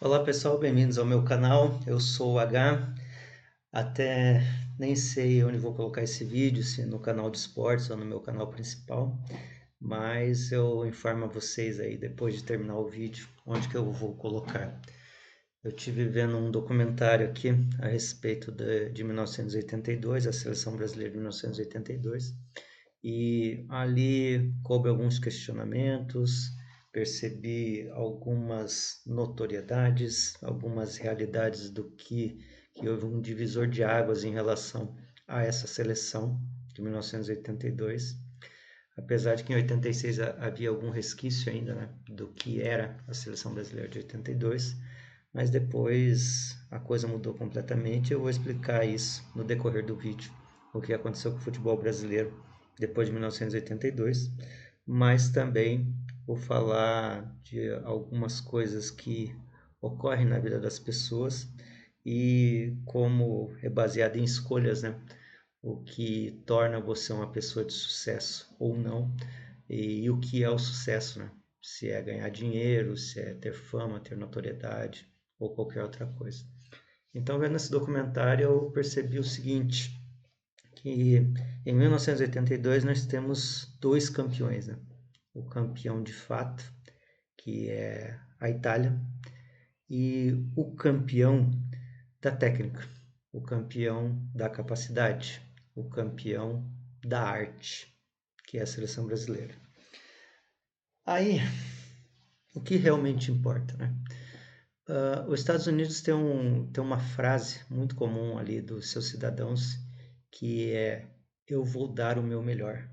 Olá pessoal, bem-vindos ao meu canal. Eu sou o H. Até nem sei onde vou colocar esse vídeo, se no canal de esportes ou no meu canal principal, mas eu informo a vocês aí depois de terminar o vídeo onde que eu vou colocar. Eu tive vendo um documentário aqui a respeito de 1982, a seleção brasileira de 1982, e ali coube alguns questionamentos, percebi algumas notoriedades, algumas realidades que houve um divisor de águas em relação a essa seleção de 1982. Apesar de que em 86 havia algum resquício ainda, né, do que era a seleção brasileira de 82, mas depois a coisa mudou completamente. Eu vou explicar isso no decorrer do vídeo, o que aconteceu com o futebol brasileiro depois de 1982, mas também vou falar de algumas coisas que ocorrem na vida das pessoas e como é baseado em escolhas, né? O que torna você uma pessoa de sucesso ou não, e o que é o sucesso, né? Se é ganhar dinheiro, se é ter fama, ter notoriedade ou qualquer outra coisa. Então, vendo esse documentário, eu percebi o seguinte, que em 1982 nós temos dois campeões, né? O campeão de fato, que é a Itália, e o campeão da técnica, o campeão da capacidade, o campeão da arte, que é a seleção brasileira. Aí, o que realmente importa, né? Os Estados Unidos tem uma frase muito comum ali dos seus cidadãos que é: eu vou dar o meu melhor.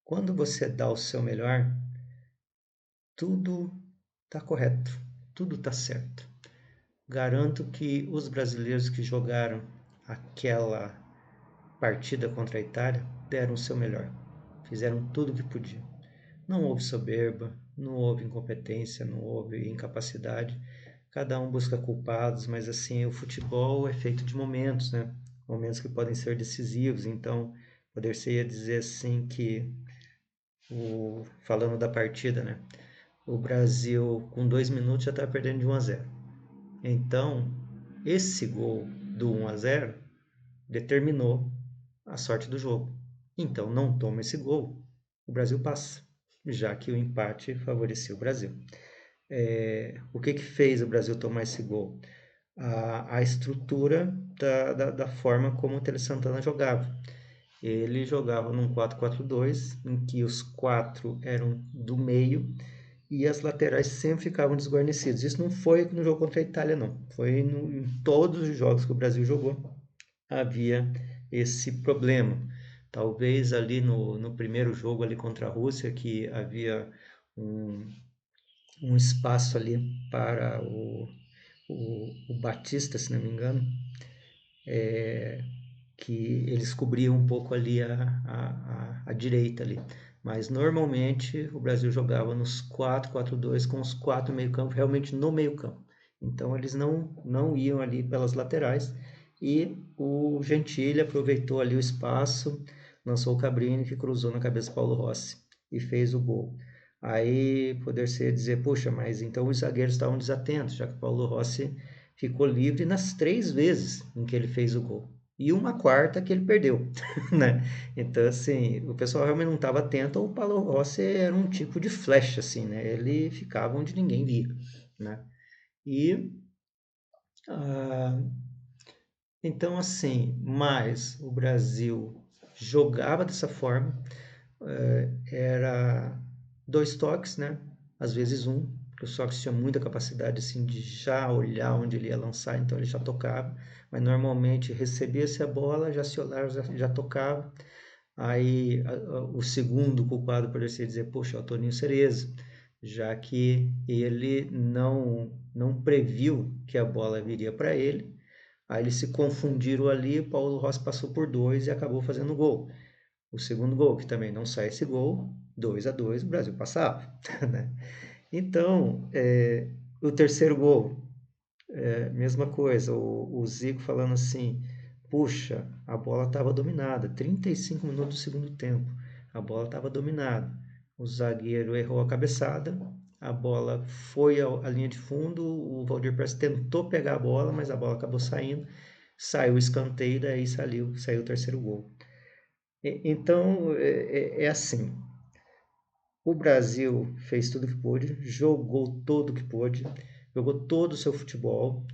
Quando você dá o seu melhor, tudo está correto, tudo está certo. Garanto que os brasileiros que jogaram aquela partida contra a Itália deram o seu melhor, fizeram tudo o que podiam. Não houve soberba, não houve incompetência, não houve incapacidade. Cada um busca culpados, mas assim, o futebol é feito de momentos, né? Momentos que podem ser decisivos. Então, poder-se dizer assim que, falando da partida, né? O Brasil, com 2 minutos, já está perdendo de 1-0. Então, esse gol do 1-0 determinou a sorte do jogo. Então, não toma esse gol, o Brasil passa, já que o empate favorecia o Brasil. O que fez o Brasil tomar esse gol? A estrutura da forma como o Tele Santana jogava. Ele jogava num 4-4-2, em que os quatro eram do meio e as laterais sempre ficavam desguarnecidas. Isso não foi no jogo contra a Itália, não. Foi em todos os jogos que o Brasil jogou, havia esse problema. Talvez ali no primeiro jogo ali contra a Rússia, que havia um, um espaço ali para o Batista, se não me engano, que eles cobriam um pouco ali a direita ali. Mas normalmente o Brasil jogava nos 4-4-2 com os quatro meio-campo realmente no meio-campo. Então eles não iam ali pelas laterais e o Gentili aproveitou ali o espaço, lançou o Cabrini que cruzou na cabeça do Paulo Rossi e fez o gol. Aí poder-se dizer, puxa, mas então os zagueiros estavam desatentos, já que o Paulo Rossi ficou livre nas 3 vezes em que ele fez o gol e uma quarta que ele perdeu, né? Então, assim, o pessoal realmente não estava atento. O Paulo Rossi era um tipo de flecha, assim, né? Ele ficava onde ninguém via, né? E, ah, então, assim, mas o Brasil jogava dessa forma, era 2 toques, né? Às vezes um, porque o Sócrates tinha muita capacidade assim de já olhar onde ele ia lançar, então ele já tocava, mas normalmente recebia-se a bola, já se olhava, já tocava. Aí o segundo culpado poderia dizer, poxa, é o Toninho Cerezo, já que ele não previu que a bola viria para ele. Aí eles se confundiram ali, Paulo Rossi passou por dois e acabou fazendo o gol. O segundo gol, que também não sai esse gol, 2-2, o Brasil passava, né? Então, o terceiro gol, mesma coisa, o Zico falando assim, puxa, a bola estava dominada, 35 minutos do segundo tempo, a bola estava dominada, o zagueiro errou a cabeçada, a bola foi à linha de fundo, o Valdir Prestes tentou pegar a bola, mas a bola acabou saindo, saiu o escanteio, daí saiu o terceiro gol. Então, é assim, o Brasil fez tudo que pôde, jogou todo o que pôde, jogou todo o seu futebol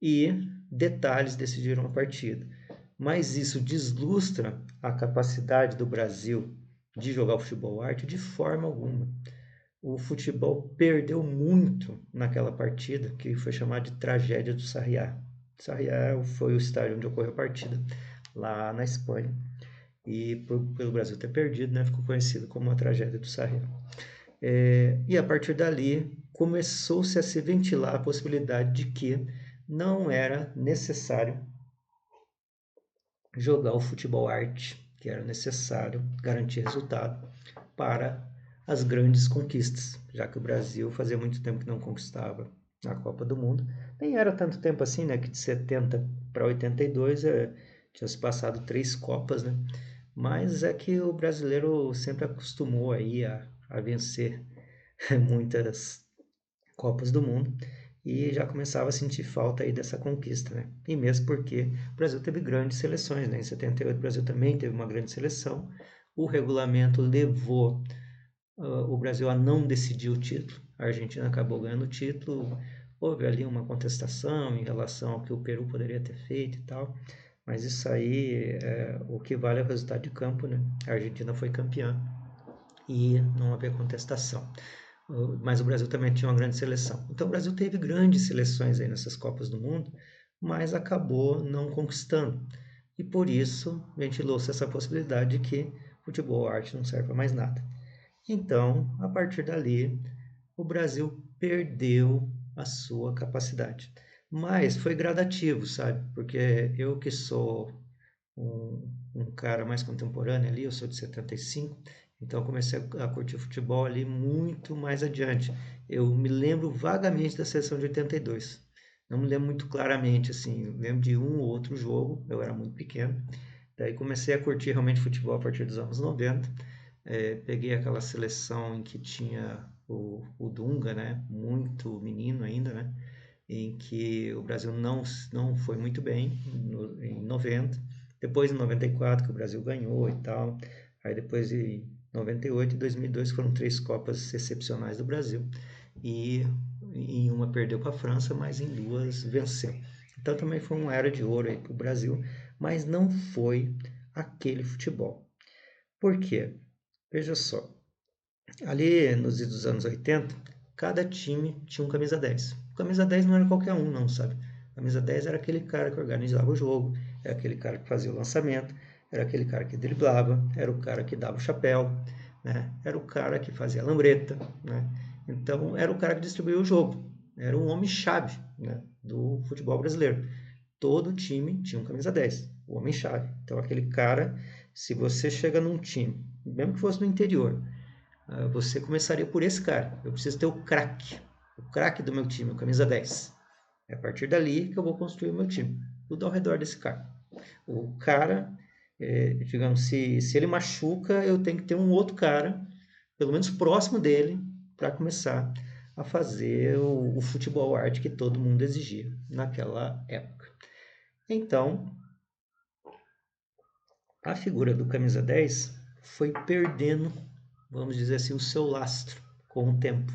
e detalhes decidiram a partida. Mas isso deslustra a capacidade do Brasil de jogar o futebol arte de forma alguma. O futebol perdeu muito naquela partida, que foi chamada de tragédia do Sarriá. Sarriá foi o estádio onde ocorreu a partida, lá na Espanha. E pelo Brasil ter perdido, né, ficou conhecido como a tragédia do Sarriá. E a partir dali começou-se a se ventilar a possibilidade de que não era necessário jogar o futebol arte, que era necessário garantir resultado para as grandes conquistas, já que o Brasil fazia muito tempo que não conquistava a Copa do Mundo. Nem era tanto tempo assim, né, que de 70 para 82 tinha se passado 3 Copas, né? Mas é que o brasileiro sempre acostumou aí a vencer muitas Copas do Mundo e já começava a sentir falta aí dessa conquista, né? E mesmo porque o Brasil teve grandes seleções, né? Em 78 o Brasil também teve uma grande seleção. O regulamento levou o Brasil a não decidir o título. A Argentina acabou ganhando o título. Houve ali uma contestação em relação ao que o Peru poderia ter feito e tal. Mas isso aí, o que vale é o resultado de campo, né? A Argentina foi campeã e não havia contestação. Mas o Brasil também tinha uma grande seleção. Então o Brasil teve grandes seleções aí nessas Copas do Mundo, mas acabou não conquistando. E por isso ventilou-se essa possibilidade de que futebol arte não serve para mais nada. Então, a partir dali, o Brasil perdeu a sua capacidade. Mas foi gradativo, sabe? Porque eu que sou um cara mais contemporâneo ali, eu sou de 75, então eu comecei a curtir futebol ali muito mais adiante. Eu me lembro vagamente da seleção de 82. Não me lembro muito claramente, assim, lembro de um ou outro jogo, eu era muito pequeno. Daí comecei a curtir realmente futebol a partir dos anos 90. Peguei aquela seleção em que tinha o Dunga, né? Muito menino ainda, né? Em que o Brasil não foi muito bem em 90. Depois em 94 que o Brasil ganhou e tal. Aí depois em 98 e 2002 foram 3 Copas excepcionais do Brasil. E em uma perdeu para a França, mas em 2 venceu. Então também foi uma era de ouro aí para o Brasil, mas não foi aquele futebol. Por quê? Veja só, ali nos idos dos anos 80, cada time tinha um camisa 10. O camisa 10 não era qualquer um, não, sabe? O camisa 10 era aquele cara que organizava o jogo, era aquele cara que fazia o lançamento, era aquele cara que driblava, era o cara que dava o chapéu, né? Era o cara que fazia a lambreta, né? Então, era o cara que distribuía o jogo. Era um homem-chave, né, do futebol brasileiro. Todo time tinha um camisa 10, o homem-chave. Então, aquele cara, se você chega num time, mesmo que fosse no interior, você começaria por esse cara. Eu preciso ter o craque do meu time, o camisa 10. É a partir dali que eu vou construir o meu time, tudo ao redor desse cara. O cara, digamos, se ele machuca, eu tenho que ter um outro cara, pelo menos próximo dele, para começar a fazer o futebol arte que todo mundo exigia naquela época. Então, a figura do camisa 10 foi perdendo, vamos dizer assim, o seu lastro com o tempo.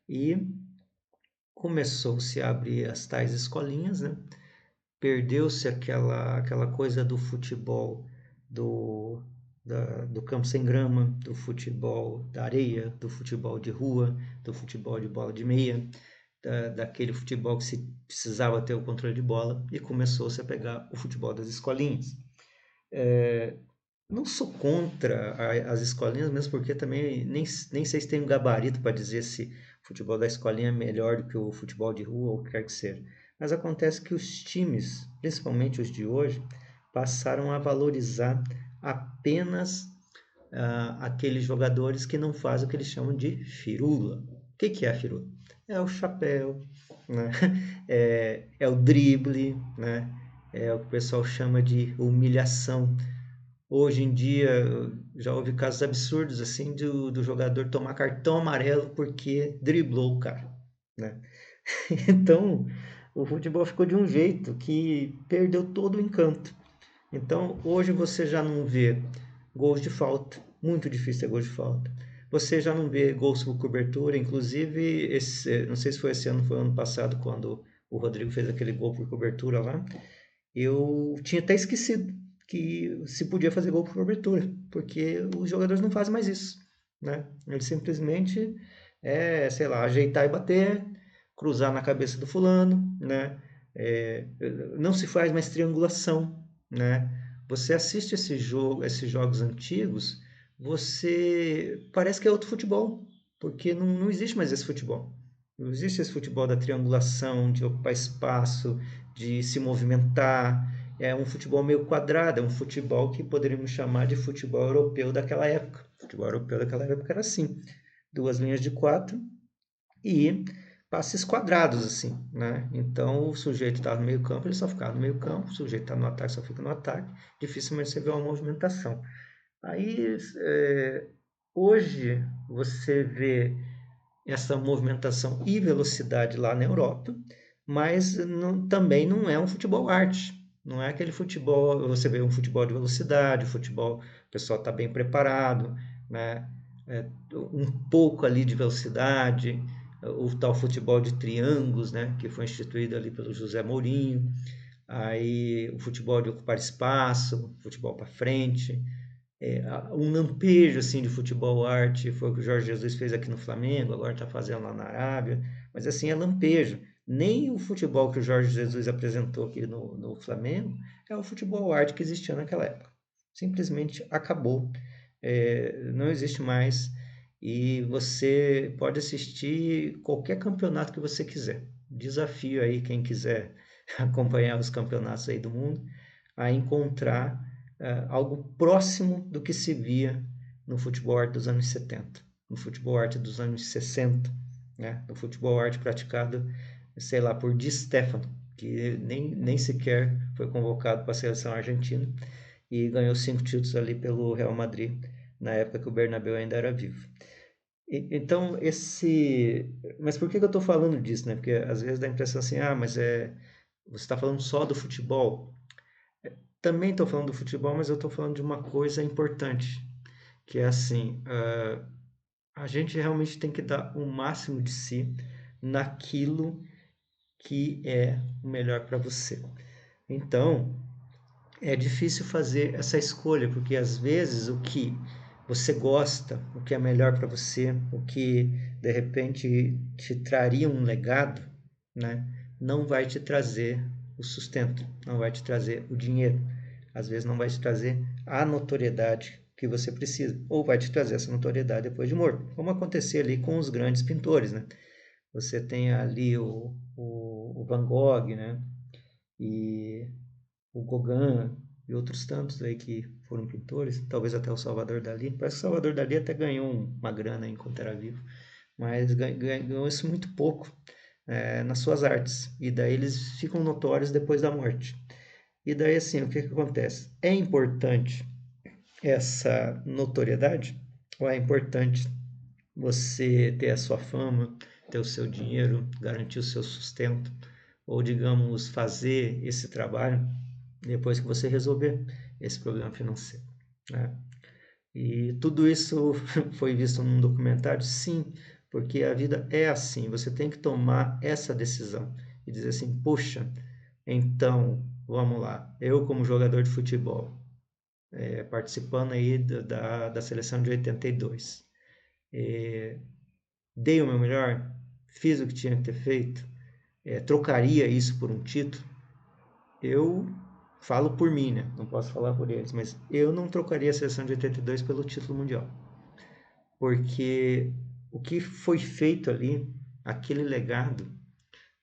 E começou-se a abrir as tais escolinhas, né? Perdeu-se aquela coisa do futebol do campo sem grama, do futebol da areia, do futebol de rua, do futebol de bola de meia, daquele futebol que se precisava ter o controle de bola, e começou-se a pegar o futebol das escolinhas. Não sou contra as escolinhas, mesmo porque também nem sei se tem um gabarito para dizer se o futebol da escolinha é melhor do que o futebol de rua ou o que quer que seja. Mas acontece que os times, principalmente os de hoje, passaram a valorizar apenas aqueles jogadores que não fazem o que eles chamam de firula. O que é a firula? É o chapéu, né? É o drible, né? É o que o pessoal chama de humilhação. Hoje em dia, já houve casos absurdos assim do jogador tomar cartão amarelo porque driblou o cara, né? Então, o futebol ficou de um jeito que perdeu todo o encanto. Então, hoje você já não vê gols de falta, muito difícil ter gol de falta. Você já não vê gols por cobertura, inclusive, não sei se foi esse ano, foi ano passado, quando o Rodrigo fez aquele gol por cobertura lá. Eu tinha até esquecido que se podia fazer gol por cobertura, porque os jogadores não fazem mais isso, né? Eles simplesmente sei lá, ajeitar e bater, cruzar na cabeça do fulano, né? É, não se faz mais triangulação, né? Você assiste esse jogo, esses jogos antigos, você parece que é outro futebol, porque não existe mais esse futebol. Não existe esse futebol da triangulação, de ocupar espaço, de se movimentar. É um futebol meio quadrado, é um futebol que poderíamos chamar de futebol europeu daquela época. O futebol europeu daquela época era assim: duas linhas de quatro e passes quadrados, assim, né? Então o sujeito está no meio campo, ele só ficava no meio campo, o sujeito está no ataque, só fica no ataque. Dificilmente você vê uma movimentação. Aí, hoje, você vê essa movimentação e velocidade lá na Europa, mas também não é um futebol arte. Não é aquele futebol, você vê um futebol de velocidade, futebol, o pessoal está bem preparado, né? Um pouco ali de velocidade, o tal futebol de triângulos, né? Que foi instituído ali pelo José Mourinho, aí o futebol de ocupar espaço, futebol para frente, um lampejo assim de futebol arte, foi o que o Jorge Jesus fez aqui no Flamengo, agora está fazendo lá na Arábia, mas assim é lampejo. Nem o futebol que o Jorge Jesus apresentou aqui no Flamengo é o futebol arte que existia naquela época. Simplesmente acabou, não existe mais e você pode assistir qualquer campeonato que você quiser. Desafio aí quem quiser acompanhar os campeonatos aí do mundo a encontrar algo próximo do que se via no futebol arte dos anos 70, no futebol arte dos anos 60, né? No futebol arte praticado, sei lá, por Di Stefano, que nem sequer foi convocado para a seleção argentina e ganhou 5 títulos ali pelo Real Madrid, na época que o Bernabéu ainda era vivo. Então, Mas por que eu estou falando disso, né? Porque às vezes dá a impressão assim, mas você está falando só do futebol. Também estou falando do futebol, mas eu estou falando de uma coisa importante, que é assim, a gente realmente tem que dar o máximo de si naquilo que é o melhor para você. Então, é difícil fazer essa escolha, porque às vezes o que você gosta, o que é melhor para você, o que de repente te traria um legado, né, não vai te trazer o sustento, não vai te trazer o dinheiro, às vezes não vai te trazer a notoriedade que você precisa, ou vai te trazer essa notoriedade depois de morto, como acontecia ali com os grandes pintores, né? Você tem ali o Van Gogh, né? E o Gauguin e outros tantos aí que foram pintores, talvez até o Salvador Dalí. Parece que o Salvador Dalí até ganhou uma grana enquanto era vivo, mas ganhou isso muito pouco nas suas artes. E daí eles ficam notórios depois da morte. E daí assim, o que acontece? É importante essa notoriedade? Ou é importante você ter a sua fama, ter o seu dinheiro, garantir o seu sustento? Ou, digamos, fazer esse trabalho depois que você resolver esse problema financeiro, né? E tudo isso foi visto num documentário, sim, porque a vida é assim, você tem que tomar essa decisão e dizer assim, puxa, então, vamos lá, eu como jogador de futebol, participando aí da seleção de 82, dei o meu melhor, fiz o que tinha que ter feito, trocaria isso por um título? Eu falo por mim, né? Não posso falar por eles, mas eu não trocaria a seleção de 82 pelo título mundial. Porque o que foi feito ali, aquele legado,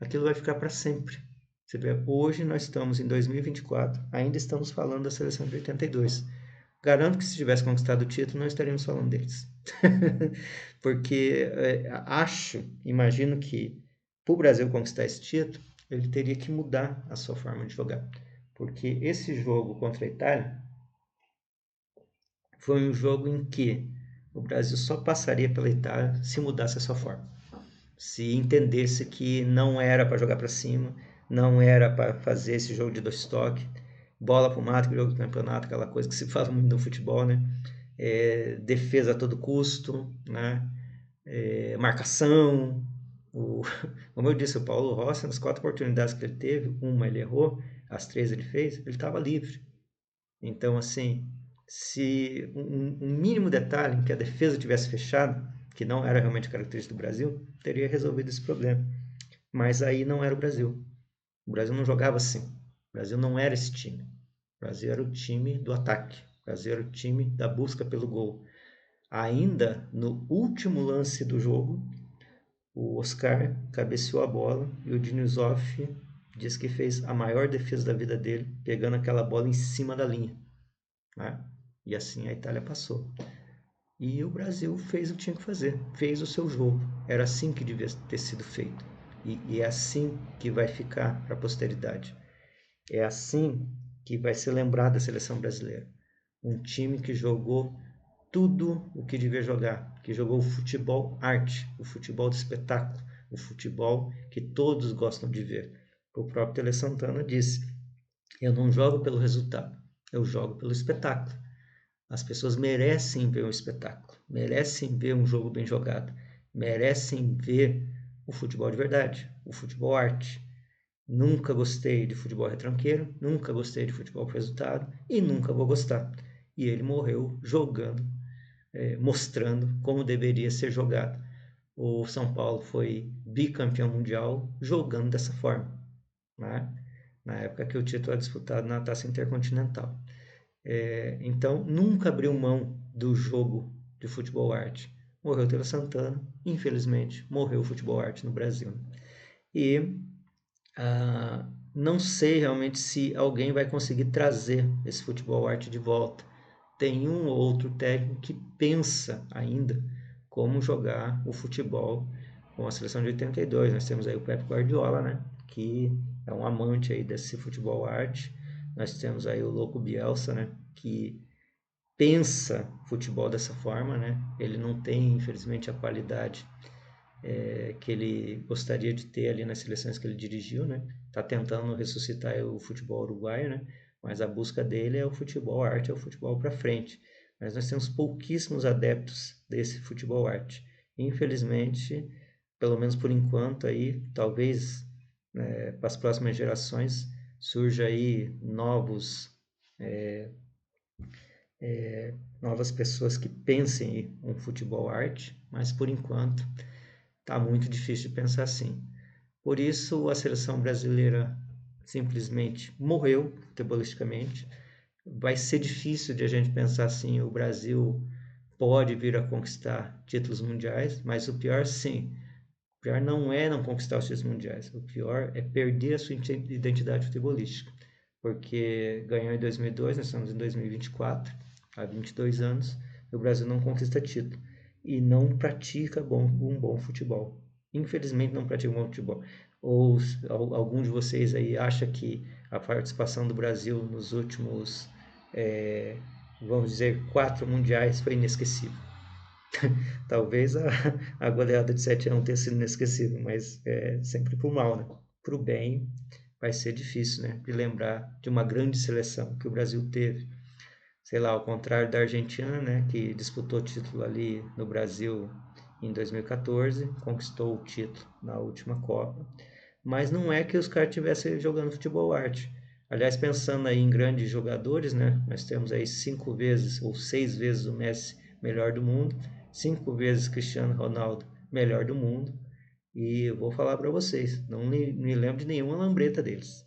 aquilo vai ficar para sempre. Você vê, hoje nós estamos em 2024, ainda estamos falando da seleção de 82. Garanto que se tivesse conquistado o título, não estaríamos falando deles. Porque imagino que para o Brasil conquistar esse título, ele teria que mudar a sua forma de jogar. Porque esse jogo contra a Itália foi um jogo em que o Brasil só passaria pela Itália se mudasse a sua forma. Se entendesse que não era para jogar para cima, não era para fazer esse jogo de dois toques, bola para o mato, jogo de campeonato, aquela coisa que se fala muito no futebol, né? Defesa a todo custo, né? Marcação. O, como eu disse, o Paulo Rossi, nas 4 oportunidades que ele teve, uma ele errou, as 3 ele fez, ele estava livre. Então, assim, se um mínimo detalhe em que a defesa tivesse fechado, que não era realmente característica do Brasil, teria resolvido esse problema. Mas aí não era o Brasil. O Brasil não jogava assim. O Brasil não era esse time. O Brasil era o time do ataque. O Brasil era o time da busca pelo gol. Ainda no último lance do jogo, o Oscar cabeceou a bola e o Denisov diz que fez a maior defesa da vida dele, pegando aquela bola em cima da linha. Né? E assim a Itália passou. E o Brasil fez o que tinha que fazer, fez o seu jogo. Era assim que devia ter sido feito. E é assim que vai ficar para a posteridade. É assim que vai ser lembrado da seleção brasileira. Um time que jogou tudo o que devia jogar, que jogou o futebol arte, o futebol do espetáculo, o futebol que todos gostam de ver. O próprio Tele Santana disse: eu não jogo pelo resultado, eu jogo pelo espetáculo. As pessoas merecem ver um espetáculo, merecem ver um jogo bem jogado, merecem ver o futebol de verdade, o futebol arte. Nunca gostei de futebol retranqueiro, nunca gostei de futebol por resultado e nunca vou gostar. E ele morreu jogando, mostrando como deveria ser jogado. O São Paulo foi bicampeão mundial jogando dessa forma, né? Na época que o título era disputado na Taça Intercontinental. Então, nunca abriu mão do jogo de futebol arte. Morreu o Tele Santana, infelizmente, morreu o futebol arte no Brasil. E não sei realmente se alguém vai conseguir trazer esse futebol arte de volta. Tem um ou outro técnico que pensa ainda como jogar o futebol com a seleção de 82. Nós temos aí o Pep Guardiola, né? Que é um amante aí desse futebol arte. Nós temos aí o louco Bielsa, né? Que pensa futebol dessa forma, né? Ele não tem, infelizmente, a qualidade que ele gostaria de ter ali nas seleções que ele dirigiu, né? Tá tentando ressuscitar o futebol uruguaio, né? Mas a busca dele é o futebol arte, é o futebol para frente. Mas nós temos pouquíssimos adeptos desse futebol arte. Infelizmente, pelo menos por enquanto aí, talvez para as próximas gerações surja aí novas pessoas que pensem em um futebol arte, mas por enquanto está muito difícil de pensar assim. Por isso, a seleção brasileira simplesmente morreu futebolisticamente. Vai ser difícil de a gente pensar assim: o Brasil pode vir a conquistar títulos mundiais, mas o pior, sim, o pior não é não conquistar os títulos mundiais, o pior é perder a sua identidade futebolística. Porque ganhou em 2002, nós estamos em 2024, há 22 anos, e o Brasil não conquista título e não pratica um bom futebol. Infelizmente não pratica um bom futebol. Ou algum de vocês aí acha que a participação do Brasil nos últimos, vamos dizer, 4 mundiais foi inesquecível? Talvez a goleada de 7-1 tenha sido inesquecível, mas é sempre pro mal, né? Pro bem vai ser difícil, né? De lembrar de uma grande seleção que o Brasil teve. Sei lá, ao contrário da Argentina, né? Que disputou o título ali no Brasil em 2014, conquistou o título na última Copa. Mas não é que os caras estivessem jogando futebol arte. Aliás, pensando aí em grandes jogadores, né? Nós temos aí 5 vezes ou 6 vezes o Messi melhor do mundo, 5 vezes Cristiano Ronaldo melhor do mundo. E eu vou falar para vocês, não me lembro de nenhuma lambreta deles.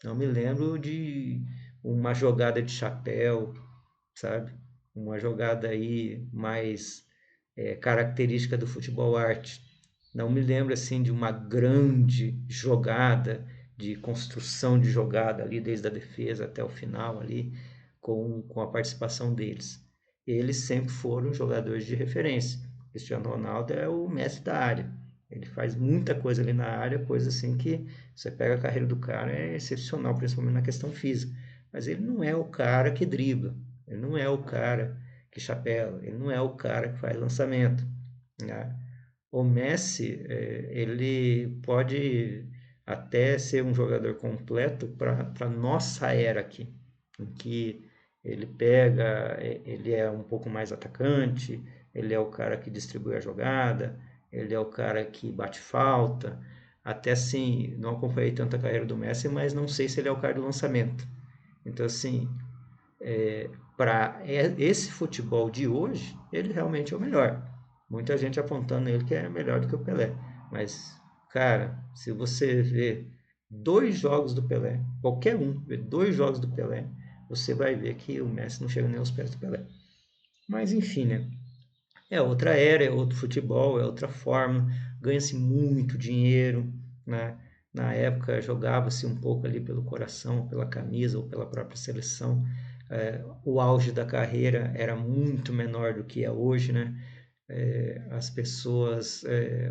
Não me lembro de uma jogada de chapéu, sabe? Uma jogada aí mais característica do futebol arte. Não me lembro assim de uma grande jogada de construção de jogada ali desde a defesa até o final ali com a participação deles. Eles sempre foram jogadores de referência. Cristiano Ronaldo é o mestre da área. Ele faz muita coisa ali na área, coisa assim que você pega a carreira do cara, é excepcional, principalmente na questão física. Mas ele não é o cara que dribla, ele não é o cara que chapela, ele não é o cara que faz lançamento, né? O Messi, ele pode até ser um jogador completo para nossa era aqui, em que ele pega, ele é um pouco mais atacante, ele é o cara que distribui a jogada, ele é o cara que bate falta. Até assim, não acompanhei tanto a carreira do Messi, mas não sei se ele é o cara do lançamento. Então, assim, para esse futebol de hoje, ele realmente é o melhor. Muita gente apontando ele que é melhor do que o Pelé. Mas, cara, se você vê dois jogos do Pelé, qualquer um, vê dois jogos do Pelé, você vai ver que o Messi não chega nem aos pés do Pelé. Mas, enfim, né? É outra era, é outro futebol, é outra forma, ganha-se muito dinheiro, né? Na época jogava-se um pouco ali pelo coração, pela camisa ou pela própria seleção. O auge da carreira era muito menor do que é hoje, né? As pessoas,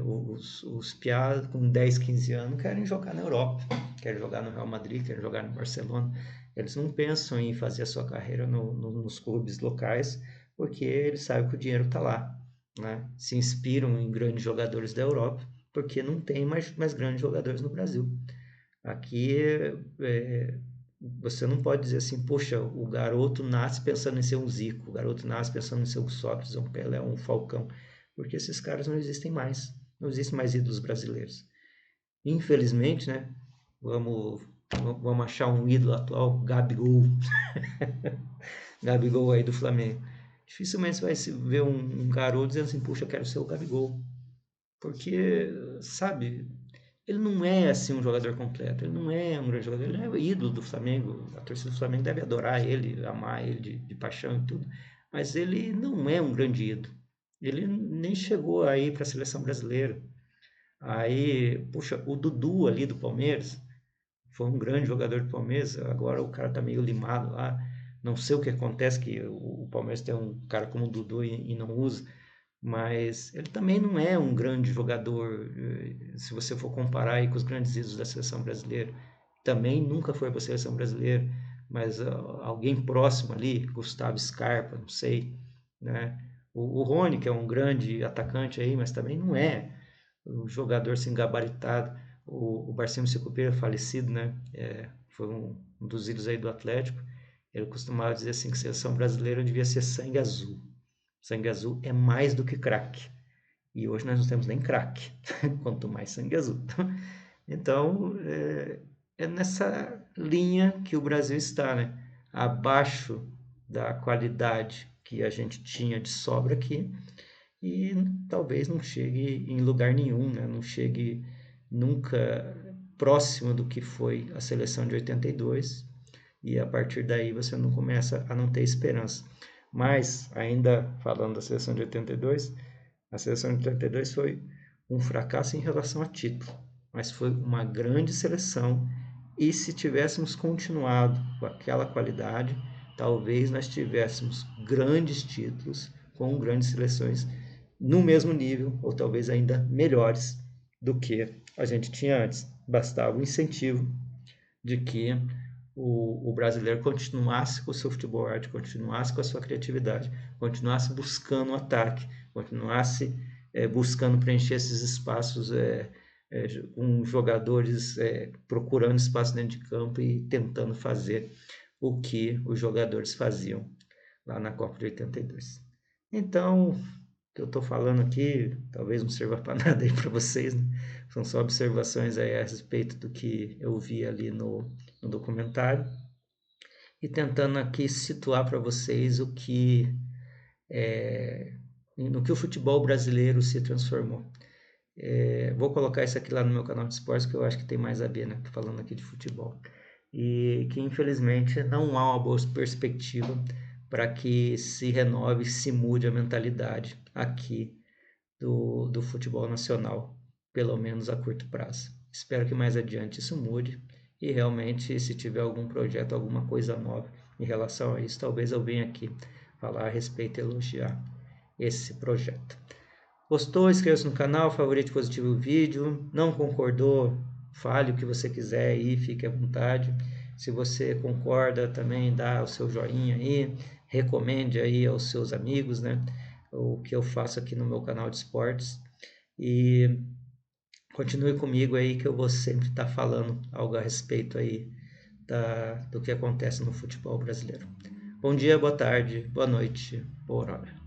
os piás com 10, 15 anos querem jogar na Europa, querem jogar no Real Madrid, querem jogar no Barcelona. Eles não pensam em fazer a sua carreira nos clubes locais, porque eles sabem que o dinheiro está lá, né? Se inspiram em grandes jogadores da Europa, porque não tem mais grandes jogadores no Brasil. Aqui você não pode dizer assim, poxa, o garoto nasce pensando em ser um Zico, o garoto nasce pensando em ser um Sócrates, um Pelé, um Falcão, porque esses caras não existem mais, não existem mais ídolos brasileiros. Infelizmente, né? Vamos, vamos achar um ídolo atual, Gabigol, Gabigol aí do Flamengo. Dificilmente você vai ver um garoto dizendo assim, puxa, eu quero ser o Gabigol, porque, sabe, ele não é assim um jogador completo, ele não é um grande jogador, ele é o ídolo do Flamengo, a torcida do Flamengo deve adorar ele, amar ele de paixão e tudo, mas ele não é um grande ídolo. Ele nem chegou aí para a seleção brasileira. Aí, puxa, o Dudu ali do Palmeiras foi um grande jogador do Palmeiras, agora o cara tá meio limado lá. Não sei o que acontece que o Palmeiras tem um cara como o Dudu e não usa, mas ele também não é um grande jogador, se você for comparar aí com os grandes ídolos da seleção brasileira. Também nunca foi para a seleção brasileira, mas alguém próximo ali, Gustavo Scarpa, não sei, né? O Rony, que é um grande atacante aí, mas também não é um jogador assim gabaritado. O Barcelo Secupira, falecido, né? Foi um dos ídolos aí do Atlético. Ele costumava dizer assim que a seleção brasileira devia ser sangue azul. Sangue azul é mais do que craque. E hoje nós não temos nem craque, quanto mais sangue azul. Então, é nessa linha que o Brasil está, né? Abaixo da qualidade que a gente tinha de sobra aqui e talvez não chegue em lugar nenhum, né? Não chegue nunca próximo do que foi a seleção de 82 e a partir daí você não começa a não ter esperança. Mas, ainda falando da seleção de 82, a seleção de 82 foi um fracasso em relação a título, mas foi uma grande seleção e se tivéssemos continuado com aquela qualidade, talvez nós tivéssemos grandes títulos com grandes seleções no mesmo nível ou talvez ainda melhores do que a gente tinha antes. Bastava o incentivo de que o brasileiro continuasse com o seu futebol arte, continuasse com a sua criatividade, continuasse buscando o ataque, continuasse buscando preencher esses espaços com jogadores procurando espaço dentro de campo e tentando fazer o que os jogadores faziam lá na Copa de 82. Então, o que eu estou falando aqui talvez não sirva para nada aí para vocês, né? São só observações aí a respeito do que eu vi ali no documentário e tentando aqui situar para vocês no que o futebol brasileiro se transformou. Vou colocar isso aqui lá no meu canal de esportes, que eu acho que tem mais a ver, né? Tô falando aqui de futebol. E que infelizmente não há uma boa perspectiva para que se renove, se mude a mentalidade aqui do futebol nacional, pelo menos a curto prazo. Espero que mais adiante isso mude e realmente, se tiver algum projeto, alguma coisa nova em relação a isso, talvez eu venha aqui falar a respeito e elogiar esse projeto. Gostou? Inscreva-se no canal, favorite positivo o vídeo. Não concordou? Fale o que você quiser aí, fique à vontade. Se você concorda, também dá o seu joinha aí, recomende aí aos seus amigos, né, o que eu faço aqui no meu canal de esportes e continue comigo aí que eu vou sempre estar falando algo a respeito aí do que acontece no futebol brasileiro. Bom dia, boa tarde, boa noite, boa hora.